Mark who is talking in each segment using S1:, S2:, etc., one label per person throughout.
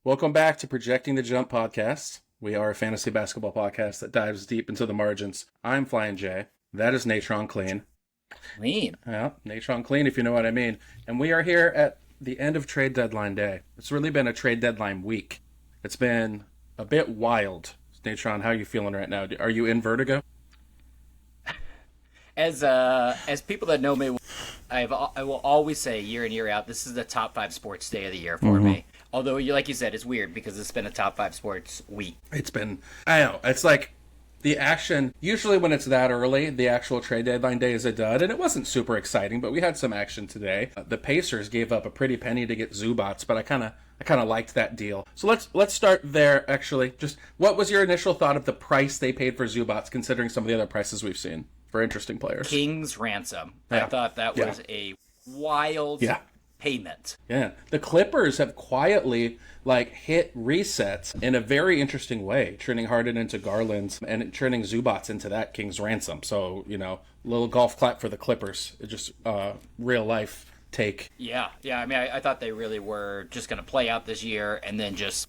S1: Welcome back to Projecting the Jump podcast. We are a fantasy basketball podcast that dives deep into the margins. I'm Flyin J. That is Natron Clean.
S2: Clean.
S1: Yeah, Natron Clean, if you know what I mean. And we are here at the end of trade deadline day. It's really been a trade deadline week. It's been a bit wild. Natron, how are you feeling right now? Are you in vertigo?
S2: As people that know me, I will always say year in year out, this is the top 5 sports day of the year for me. Although, like you said, it's weird because it's been a top 5 sports week.
S1: It's been, I don't know, it's like the action, usually when it's that early, the actual trade deadline day is a dud, and it wasn't super exciting, but we had some action today. The Pacers gave up a pretty penny to get Zubats, but I kind of liked that deal. So let's start there, actually. Just what was your initial thought of the price they paid for Zubats, considering some of the other prices we've seen for interesting players?
S2: King's ransom.
S1: Yeah.
S2: I thought that was a wild payment.
S1: Yeah. The Clippers have quietly hit resets in a very interesting way, turning Harden into Garland and turning Zubats into that King's ransom. So, little golf clap for the Clippers. It just real life take.
S2: Yeah. I mean, I thought they really were just going to play out this year and then just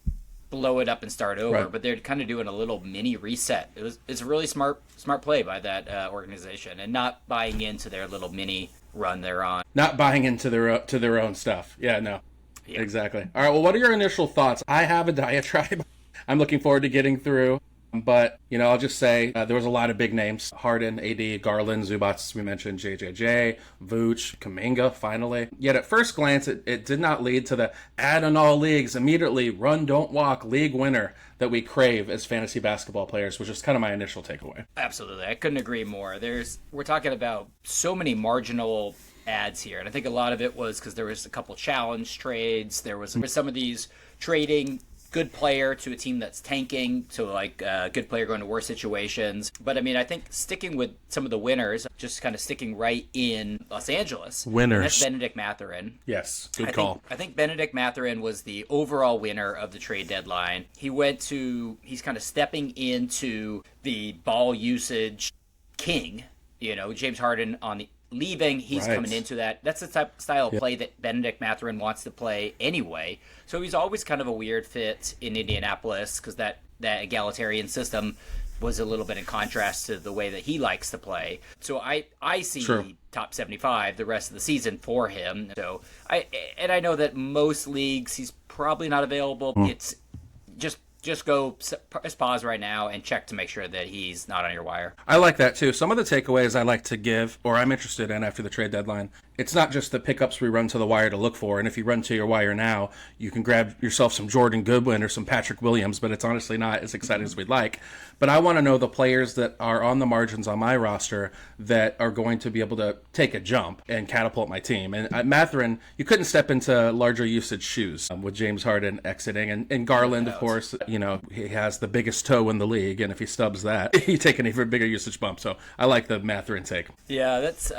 S2: blow it up and start over.
S1: Right.
S2: But they're kind of doing a little mini reset. It's a really smart play by that organization, and not buying into their little mini run they're on.
S1: Not buying into their own stuff. Yeah, no. Yeah. Exactly. All right, well, what are your initial thoughts? I have a diatribe I'm looking forward to getting through. But, I'll just say there was a lot of big names. Harden, AD, Garland, Zubats, we mentioned, JJJ, Vooch, Kuminga, finally. Yet at first glance, it did not lead to the add on all leagues, immediately run, don't walk, league winner that we crave as fantasy basketball players, which is kind of my initial takeaway.
S2: Absolutely. I couldn't agree more. We're talking about so many marginal ads here. And I think a lot of it was because there was a couple challenge trades. There was some of these trading good player to a team that's tanking, so good player going to worse situations. But I mean, I think sticking with some of the winners, just kind of sticking right in Los Angeles.
S1: Winners.
S2: That's Benedict Mathurin.
S1: Yes, good call.
S2: I think Benedict Mathurin was the overall winner of the trade deadline. He's kind of stepping into the ball usage king. James Harden leaving, he's coming into that. That's the style of play that Benedict Mathurin wants to play anyway. So he's always kind of a weird fit in Indianapolis because that egalitarian system was a little bit in contrast to the way that he likes to play. So I see top 75 the rest of the season for him. So I know that most leagues he's probably not available. It's just go pause right now and check to make sure that he's not on your wire.
S1: I like that too. Some of the takeaways I like to give, or I'm interested in after the trade deadline, it's not just the pickups we run to the wire to look for. And if you run to your wire now, you can grab yourself some Jordan Goodwin or some Patrick Williams, but it's honestly not as exciting as we'd like. But I want to know the players that are on the margins on my roster that are going to be able to take a jump and catapult my team. And Mathurin, you couldn't step into larger usage shoes with James Harden exiting. And Garland, of course, he has the biggest toe in the league. And if he stubs that, he take an even bigger usage bump. So I like the Mathurin take.
S2: Yeah, that's...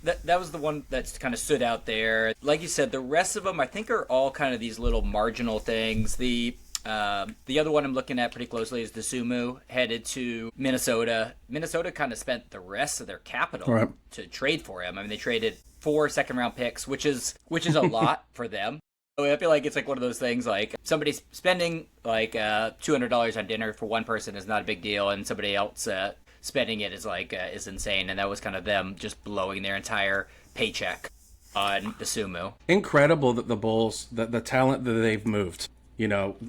S2: That was the one that's kind of stood out there. Like you said, the rest of them I think are all kind of these little marginal things. The other one I'm looking at pretty closely is Dosunmu, headed to Minnesota. Minnesota kind of spent the rest of their capital to trade for him. I mean, they traded 4 second-round picks, which is a lot for them. So I feel like it's like one of those things like somebody spending $200 on dinner for one person is not a big deal, and somebody else spending it is insane. And that was kind of them just blowing their entire paycheck on Dosunmu.
S1: Incredible that the Bulls, the talent that they've moved.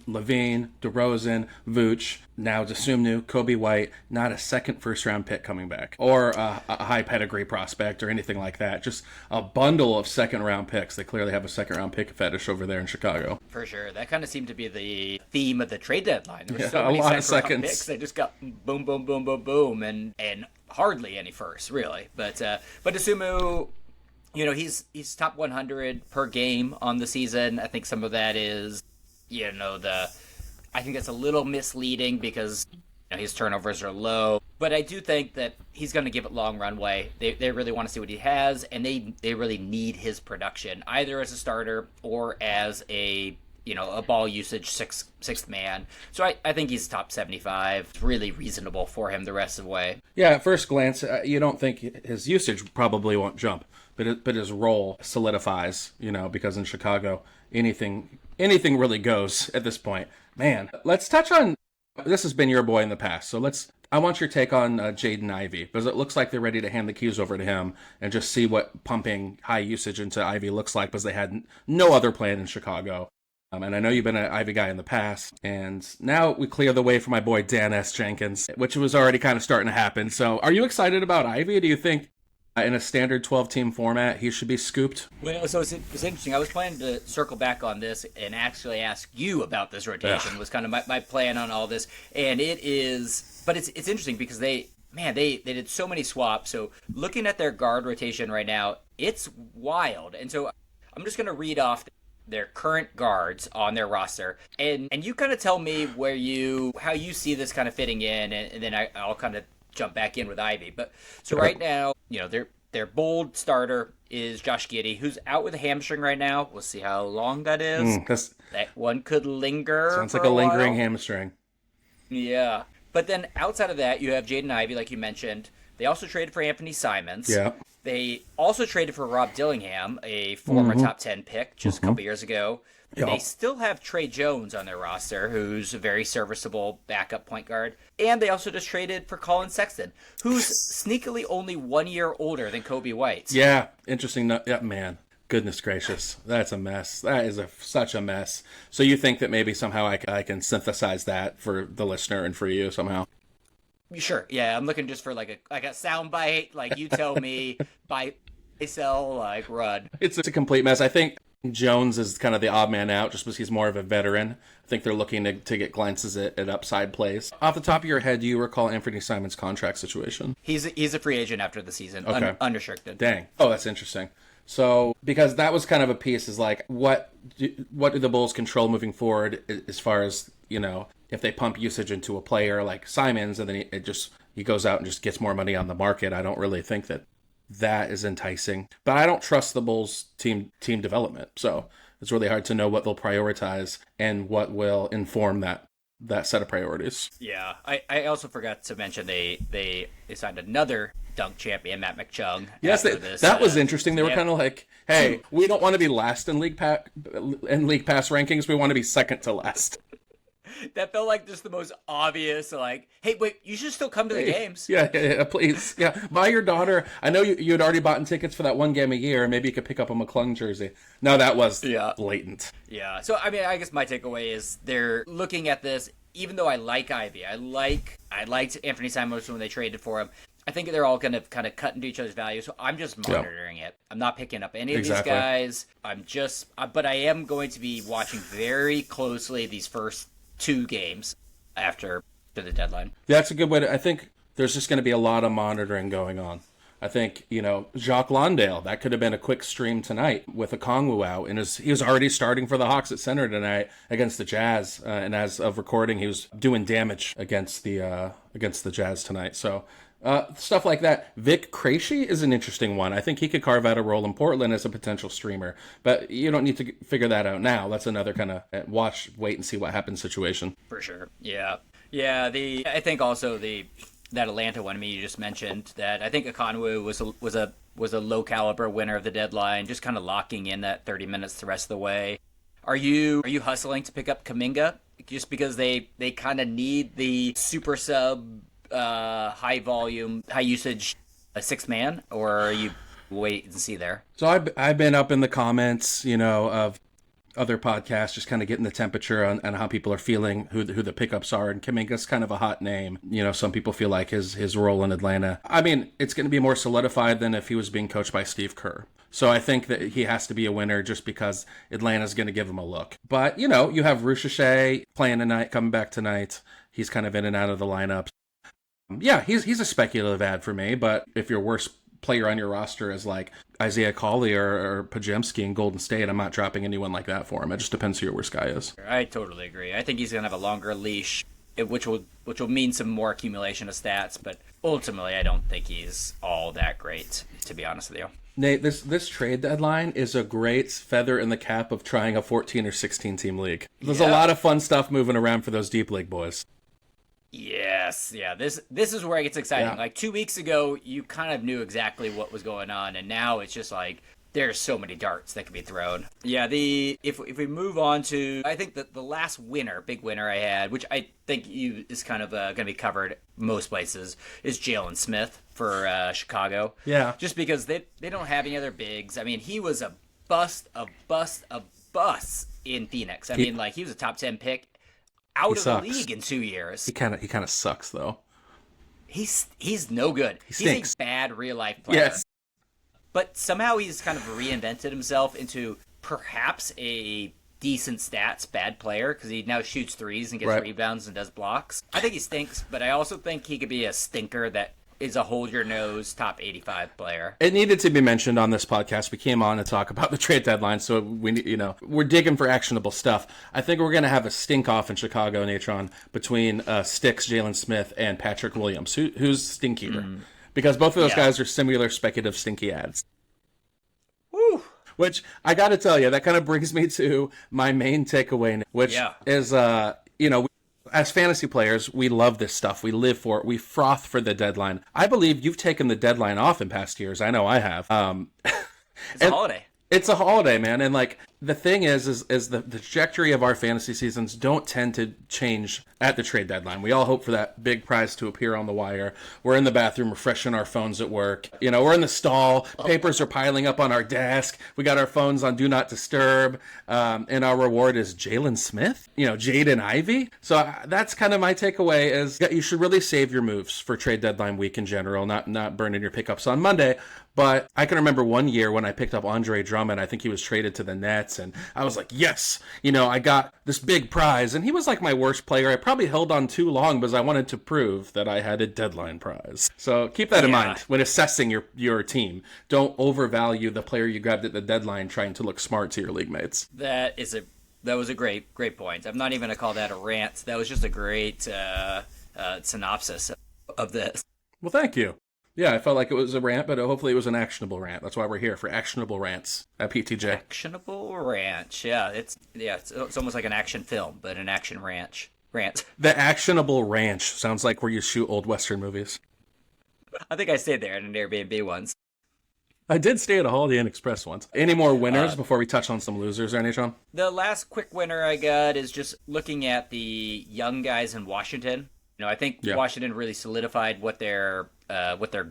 S1: Levine, DeRozan, Vooch, now Dosunmu, Kobe White, not a second first-round pick coming back, or a high pedigree prospect or anything like that. Just a bundle of second-round picks. They clearly have a second-round pick fetish over there in Chicago.
S2: For sure. That kind of seemed to be the theme of the trade deadline. There were so
S1: a
S2: many
S1: lot of
S2: second-round
S1: seconds.
S2: picks. They just got boom, boom, boom, boom, boom, and hardly any first, really. But Dosunmu, he's top 100 per game on the season. I think some of that is... I think that's a little misleading because his turnovers are low. But I do think that he's going to give it long runway. They really want to see what he has, and they really need his production, either as a starter or as a ball usage sixth man. So I think he's top 75. It's really reasonable for him the rest of the way.
S1: Yeah, at first glance, you don't think his usage probably won't jump, but his role solidifies, because in Chicago, anything anything really goes at this point. Man, let's touch on, this has been your boy in the past, so I want your take on Jaden Ivey, because it looks like they're ready to hand the keys over to him and just see what pumping high usage into Ivey looks like, because they had no other plan in Chicago. And I know you've been an Ivy guy in the past, and now we clear the way for my boy Dan S. Jenkins, which was already kind of starting to happen. So are you excited about Ivy? Do you think in a standard 12-team format he should be scooped?
S2: Well, so it's interesting. I was planning to circle back on this and actually ask you about this rotation. Was kind of my plan on all this. And it is, but it's interesting because they did so many swaps. So looking at their guard rotation right now, it's wild. And so I'm just going to read off their current guards on their roster, and you kind of tell me how you see this kind of fitting in, and then I'll kind of jump back in with Ivy. But so right now, their bold starter is Josh Giddey, who's out with a hamstring right now. We'll see how long that is. That one could linger.
S1: Sounds like a lingering hamstring.
S2: Yeah, but then outside of that, you have Jaden Ivey, like you mentioned. They also traded for Anthony Simons.
S1: Yeah.
S2: They also traded for Rob Dillingham, a former top 10 pick just a couple years ago. Yep. They still have Trey Jones on their roster, who's a very serviceable backup point guard. And they also just traded for Colin Sexton, who's sneakily only 1 year older than Kobe White.
S1: Yeah, interesting. Yeah, man. Goodness gracious. That's a mess. That is such a mess. So you think that maybe somehow I can synthesize that for the listener and for you somehow?
S2: Sure. Yeah, I'm looking just for like a sound bite. Like you tell me, buy, sell, like run.
S1: It's a complete mess. I think Jones is kind of the odd man out just because he's more of a veteran. I think they're looking to get glances at upside plays. Off the top of your head, do you recall Anthony Simons' contract situation?
S2: He's a free agent after the season,
S1: okay.
S2: Unrestricted.
S1: Dang. Oh, that's interesting. So, because that was kind of a piece is like, what do the Bulls control moving forward as far as, if they pump usage into a player like Simons and then he goes out and just gets more money on the market. I don't really think that is enticing. But I don't trust the Bulls team development. So it's really hard to know what they'll prioritize and what will inform that set of priorities.
S2: Yeah. I also forgot to mention they signed another dunk champion, Matt McChung.
S1: Yes, that was interesting. They were kind of like, hey, we don't want to be last in league pass rankings. We want to be second to last.
S2: That felt like just the most obvious, like, hey, wait, you should still come to the games.
S1: Yeah, please. Yeah, buy your daughter. I know you had already bought tickets for that one game a year, and maybe you could pick up a McClung jersey. No, that was blatant.
S2: Yeah, so, I mean, I guess my takeaway is they're looking at this, even though I like Ivy, I liked Anthony Simons when they traded for him. I think they're all going to kind of cut into each other's value, so I'm just monitoring it. I'm not picking up any of these guys. But I am going to be watching very closely these first 2 games after the deadline.
S1: That's a good way I think there's just going to be a lot of monitoring going on. I think, Jacques Londale, that could have been a quick stream tonight with a Okongwu out, and he was already starting for the Hawks at center tonight against the Jazz, and as of recording, he was doing damage against the Jazz tonight. So stuff like that. Vic Krejci is an interesting one. I think he could carve out a role in Portland as a potential streamer, but you don't need to figure that out now. That's another kind of wait and see what happens situation.
S2: For sure. Yeah. I think also that Atlanta one you just mentioned, that I think Okongwu was a low caliber winner of the deadline, just kind of locking in that 30 minutes the rest of the way. Are you hustling to pick up Kuminga just because they kind of need the super sub high volume, high usage, a 6-man, or are you wait and see there?
S1: So I've been up in the comments, of other podcasts, just kind of getting the temperature on how people are feeling, who the pickups are, and Kuminga's kind of a hot name. Some people feel like his role in Atlanta, I mean, it's going to be more solidified than if he was being coached by Steve Kerr. So I think that he has to be a winner just because Atlanta's going to give him a look. But, you have Ruchachet playing tonight, coming back tonight. He's kind of in and out of the lineup. Yeah, he's a speculative ad for me, but if your worst player on your roster is like Isaiah Collier or Pajemski in Golden State, I'm not dropping anyone like that for him. It just depends who your worst guy is.
S2: I totally agree. I think he's going to have a longer leash, which will mean some more accumulation of stats, but ultimately I don't think he's all that great, to be honest with you.
S1: Nate, this trade deadline is a great feather in the cap of trying a 14 or 16 team league. There's a lot of fun stuff moving around for those deep league boys.
S2: Yes, yeah. This is where it gets exciting.
S1: Yeah.
S2: Like 2 weeks ago, you kind of knew exactly what was going on, and now it's just like there's so many darts that can be thrown. Yeah, if we move on to, I think that the last big winner I had, which I think is kind of going to be covered most places, is Jalen Smith for Chicago.
S1: Yeah.
S2: Just because they don't have any other bigs. I mean, he was a bust in Phoenix. I mean, like, he was a top 10 pick out of the league in 2 years.
S1: He kind of sucks, though.
S2: He's no good.
S1: He's
S2: a bad real life player.
S1: Yes.
S2: But somehow he's kind of reinvented himself into perhaps a decent stats bad player, because he now shoots threes and gets rebounds and does blocks. I think he stinks, but I also think he could be a stinker that is a hold your nose top 85 player.
S1: It needed to be mentioned on this podcast. We came on to talk about the trade deadline, so we're digging for actionable stuff. I think we're going to have a stink off in Chicago, Natron, between Sticks, Jalen Smith, and Patrick Williams. Who's stinkier? Because both of those guys are similar speculative stinky ads.
S2: Woo!
S1: Which, I got to tell you, that kind of brings me to my main takeaway, which is, as fantasy players, we love this stuff. We live for it. We froth for the deadline. I believe you've taken the deadline off in past years. I know I have.
S2: It's a holiday.
S1: It's a holiday, man. And like the thing is the trajectory of our fantasy seasons don't tend to change at the trade deadline. We all hope for that big prize to appear on the wire. We're in the bathroom refreshing our phones at work. We're in the stall. Papers are piling up on our desk. We got our phones on Do Not Disturb. And our reward is Jalen Smith, Jaden Ivey. So that's kind of my takeaway is that you should really save your moves for trade deadline week in general, not burning your pickups on Monday. But I can remember one year when I picked up Andre Drummond. I think he was traded to the Nets, and I was like, yes, I got this big prize. And he was like my worst player. I probably held on too long because I wanted to prove that I had a deadline prize. So keep that in mind when assessing your team. Don't overvalue the player you grabbed at the deadline trying to look smart to your league mates.
S2: That was a great point. I'm not even going to call that a rant. That was just a great synopsis of this.
S1: Well, thank you. Yeah, I felt like it was a rant, but hopefully it was an actionable rant. That's why we're here, for actionable rants at PTJ.
S2: Actionable rant. Yeah, it's almost like an action film, but an action rant.
S1: The Actionable Ranch sounds like where you shoot old Western movies.
S2: I think I stayed there in an Airbnb once.
S1: I did stay at a Holiday Inn Express once. Any more winners before we touch on some losers, Natron?
S2: The last quick winner I got is just looking at the young guys in Washington. I think Washington really solidified what their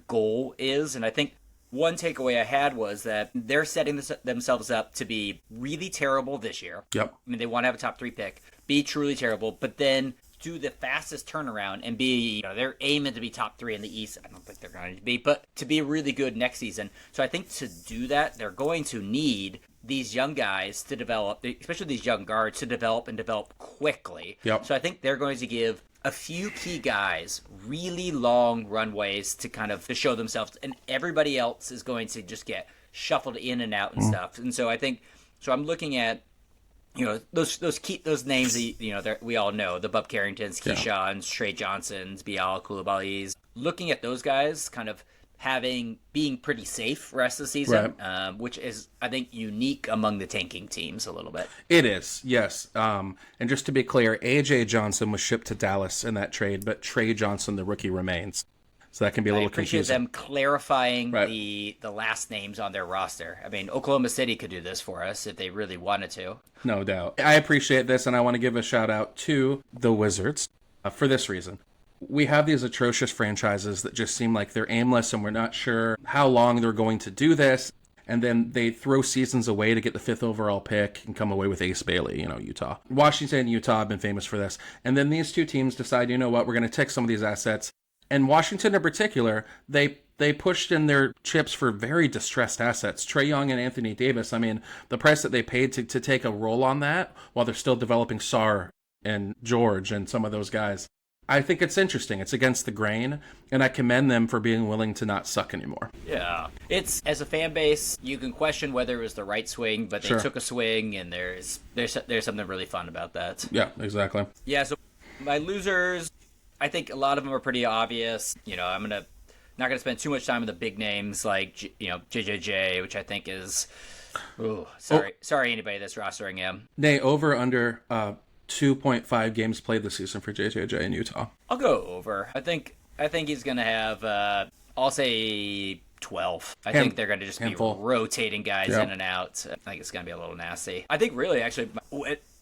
S2: goal is, and I think one takeaway I had was that they're setting themselves up to be really terrible this year.
S1: Yep.
S2: I mean, they want to have a top 3 pick, be truly terrible, but then do the fastest turnaround and be, they're aiming to be top 3 in the East. I don't think they're going to be, but to be really good next season. So I think to do that, they're going to need these young guys to develop, especially these young guards, to develop quickly.
S1: Yep.
S2: So I think they're going to give a few key guys really long runways to show themselves, and everybody else is going to just get shuffled in and out and stuff. And so I think, I'm looking at, those names that, we all know, the Bub Carringtons, Keyshawn's, Trey Johnsons, Bial Koulibaly's, looking at those guys kind of being pretty safe rest of the season, which is, I think, unique among the tanking teams a little bit.
S1: It is, yes. And just to be clear, A.J. Johnson was shipped to Dallas in that trade, but Trey Johnson, the rookie, remains. So that can be a little confusing.
S2: I appreciate them clarifying the last names on their roster. I mean, Oklahoma City could do this for us if they really wanted to.
S1: No doubt. I appreciate this, and I want to give a shout out to the Wizards for this reason. We have these atrocious franchises that just seem like they're aimless, and we're not sure how long they're going to do this. And then they throw seasons away to get the 5th overall pick and come away with Ace Bailey, Utah. Washington and Utah have been famous for this. And then these two teams decide, we're going to take some of these assets. And Washington in particular, they pushed in their chips for very distressed assets. Trae Young and Anthony Davis, I mean, the price that they paid to take a role on that while they're still developing Sarr and George and some of those guys. I think it's interesting. It's against the grain, and I commend them for being willing to not suck anymore.
S2: Yeah. It's, as a fan base, you can question whether it was the right swing, but they took a swing, and there's something really fun about that.
S1: Yeah, exactly.
S2: Yeah, so my losers, I think a lot of them are pretty obvious. I'm not gonna spend too much time on the big names like JJJ, which I think is sorry anybody that's rostering him.
S1: Nay, over under 2.5 games played this season for JJJ in Utah.
S2: I'll go over. I think he's gonna have I'll say 12. I think they're going to just
S1: handful.
S2: be rotating guys in and out. I think it's going to be a little nasty. I think really, actually,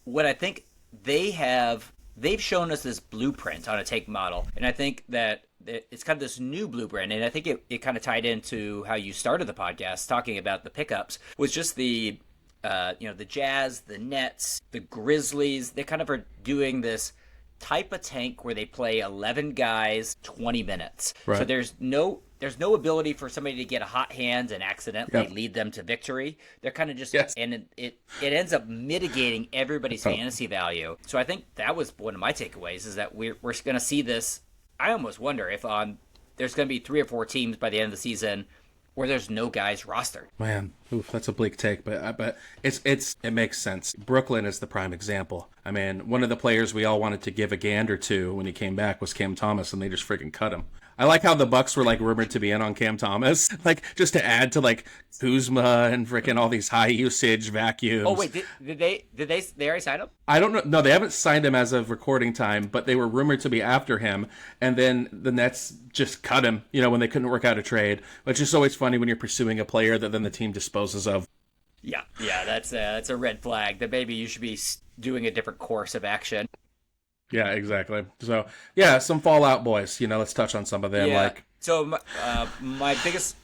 S2: what I think they've shown us this blueprint on a take model, and I think that it's kind of this new blueprint, and I think it kind of tied into how you started the podcast talking about the pickups, was just the the Jazz, the Nets, the Grizzlies. They kind of are doing this type of tank where they play 11 guys 20 minutes. Right. So there's no ability for somebody to get a hot hand and accidentally lead them to victory. They're kind of just and it ends up mitigating everybody's fantasy value. So I think that was one of my takeaways, is that we're going to see this. I almost wonder if there's going to be 3 or 4 teams by the end of the season where there's no guys rostered.
S1: Man, that's a bleak take, but it makes sense. Brooklyn is the prime example. I mean, one of the players we all wanted to give a gander to when he came back was Cam Thomas, and they just freaking cut him. I like how the Bucks were like rumored to be in on Cam Thomas, like just to add to like Kuzma and freaking all these high usage vacuums.
S2: Oh wait, did they already sign him?
S1: I don't know. No, they haven't signed him as of recording time, but they were rumored to be after him, and then the Nets just cut him. When they couldn't work out a trade, which is always funny when you're pursuing a player that then the team disposes of.
S2: Yeah, that's a red flag. That maybe you should be doing a different course of action.
S1: Yeah, exactly. So, some Fallout boys. Let's touch on some of them.
S2: Yeah. So my biggest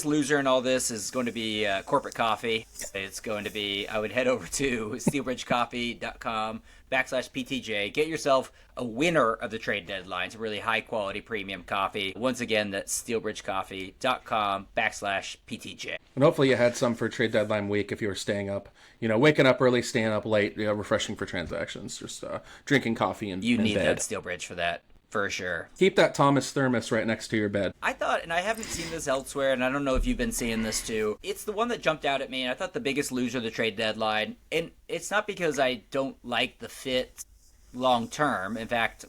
S2: loser in all this is going to be corporate coffee. It's going to be, I would head over to steelbridgecoffee.com/PTJ. Get yourself a winner of the trade deadline. It's a really high quality premium coffee. Once again, that's steelbridgecoffee.com/PTJ.
S1: And hopefully you had some for trade deadline week if you were staying up. Waking up early, staying up late, refreshing for transactions. Just drinking coffee and
S2: you need
S1: bed.
S2: that Steelbridge for that. For sure.
S1: Keep that Thomas thermos right next to your bed.
S2: I thought, and I haven't seen this elsewhere, and I don't know if you've been seeing this too, it's the one that jumped out at me, and I thought the biggest loser of the trade deadline, and it's not because I don't like the fit long term. In fact,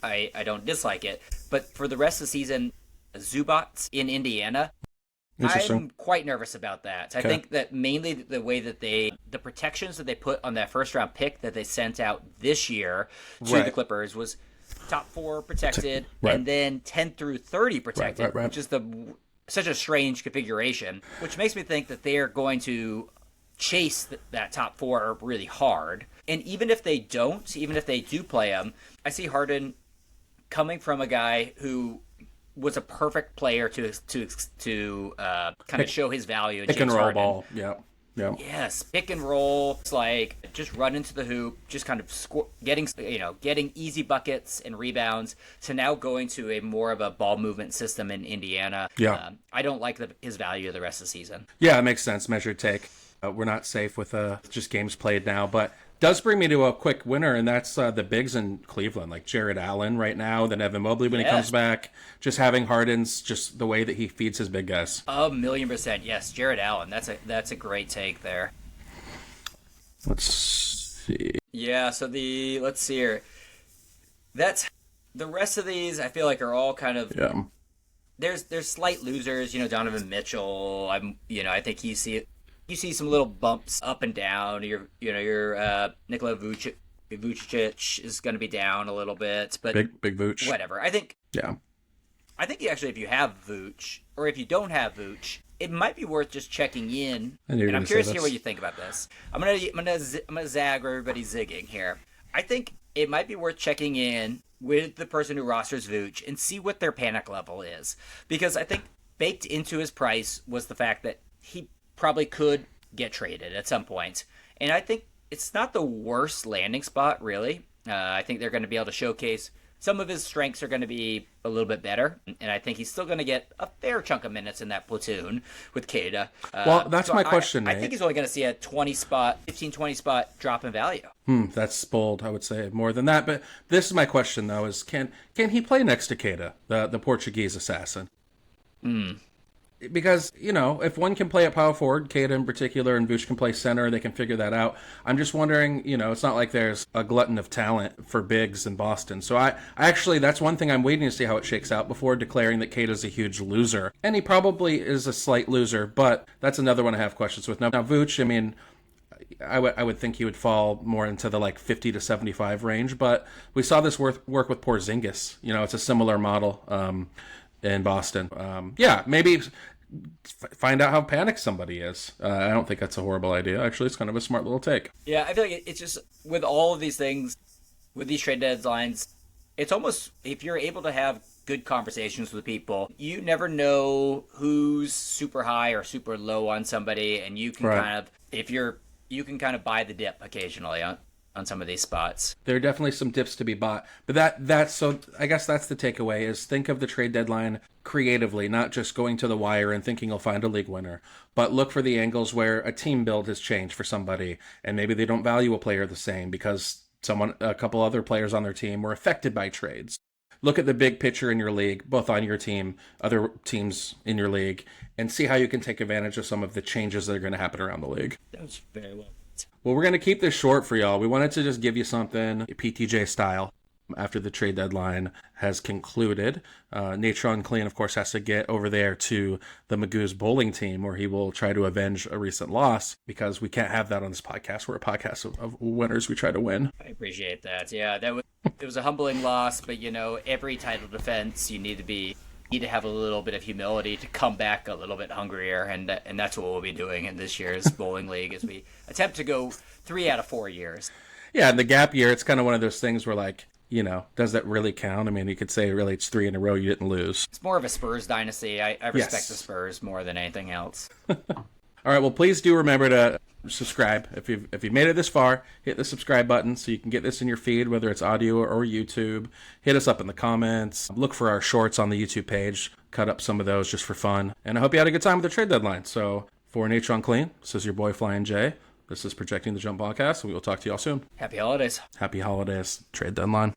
S2: I don't dislike it. But for the rest of the season, Zubac in Indiana, I'm quite nervous about that. I think that mainly the way that the protections that they put on that first round pick that they sent out this year to the Clippers was top 4 protected, and then 10 through 30 protected, which is such a strange configuration, which makes me think that they're going to chase that top 4 really hard. And even if they do play him, I see Harden coming from a guy who was a perfect player to kind of show his value.
S1: Pick and roll ball, yeah.
S2: Yes, pick and roll. It's like just run into the hoop, just kind of getting easy buckets and rebounds. To now going to a more of a ball movement system in Indiana. Yeah, I don't like his value the rest of the season.
S1: Yeah, it makes sense. Measured take. We're not safe with just games played now, but does bring me to a quick winner, and that's the bigs in Cleveland, like Jared Allen right now, then Evan Mobley when he comes back. Just having Harden's, just the way that he feeds his big guys.
S2: 1,000,000%, yes, Jared Allen. That's a great take there.
S1: Let's see.
S2: Yeah, so let's see here. That's the rest of these. I feel like are all kind of There's slight losers. Donovan Mitchell. I think you see some little bumps up and down. Your Nikola Vucic is going to be down a little bit, but
S1: big Vuc.
S2: Whatever. I think actually, if you have Vuc or if you don't have Vuc, it might be worth just checking in. And I'm curious to hear what you think about this. I'm gonna zag where everybody's zigging here. I think it might be worth checking in with the person who rosters Vuc and see what their panic level is, because I think baked into his price was the fact that he probably could get traded at some point. And I think it's not the worst landing spot, really. I think they're going to be able to showcase some of his strengths are going to be a little bit better. And I think he's still going to get a fair chunk of minutes in that platoon with Queta.
S1: Well, that's my question,
S2: I think he's only going to see a 15-20 spot drop in value.
S1: That's bold, I would say. More than that. But this is my question, though, is can he play next to Queta, the Portuguese assassin? Because, if one can play at power forward, Queta in particular, and Vuc can play center, they can figure that out. I'm just wondering, it's not like there's a glutton of talent for bigs in Boston. So I actually, that's one thing I'm waiting to see how it shakes out before declaring that Queta's a huge loser. And he probably is a slight loser, but that's another one I have questions with. Now Vuc, I would think he would fall more into the 50 to 75 range, but we saw this work with Porzingis. It's a similar model in Boston. Maybe find out how panicked somebody is. I don't think that's a horrible idea. Actually, it's kind of a smart little take.
S2: Yeah, I feel like it's just with all of these things, with these trade deadlines, it's almost if you're able to have good conversations with people, you never know who's super high or super low on somebody, and you can kind of you can kind of buy the dip occasionally on some of these spots.
S1: There are definitely some dips to be bought, but that's so I guess that's the takeaway is think of the trade deadline creatively, not just going to the wire and thinking you'll find a league winner, but look for the angles where a team build has changed for somebody and maybe they don't value a player the same because a couple other players on their team were affected by trades. Look at the big picture in your league, both on your team, other teams in your league, and see how you can take advantage of some of the changes that are going to happen around the league.
S2: That was very well.
S1: Well, we're going to keep this short for y'all. We wanted to just give you something PTJ style after the trade deadline has concluded. Natron Clean, of course, has to get over there to the Magoo's bowling team where he will try to avenge a recent loss because we can't have that on this podcast. We're a podcast of winners. We try to win.
S2: I appreciate that. Yeah, it was a humbling loss, but every title defense you need to have a little bit of humility to come back a little bit hungrier, and that's what we'll be doing in this year's bowling league as we attempt to go 3 out of 4 years.
S1: Yeah, in the gap year, it's kind of one of those things where does that really count? I mean, you could say really it's 3 in a row you didn't lose.
S2: It's more of a Spurs dynasty. I respect the Spurs more than anything else.
S1: All right, well, please do remember to subscribe. If you've made it this far, hit the subscribe button so you can get this in your feed, whether it's audio or YouTube. Hit us up in the comments. Look for our shorts on the YouTube page. Cut up some of those just for fun. And I hope you had a good time with the trade deadline. So for Natron Clean, this is your boy Flyin J. This is Projecting the Jump podcast, and we will talk to y'all soon.
S2: Happy holidays.
S1: Happy holidays. Trade deadline.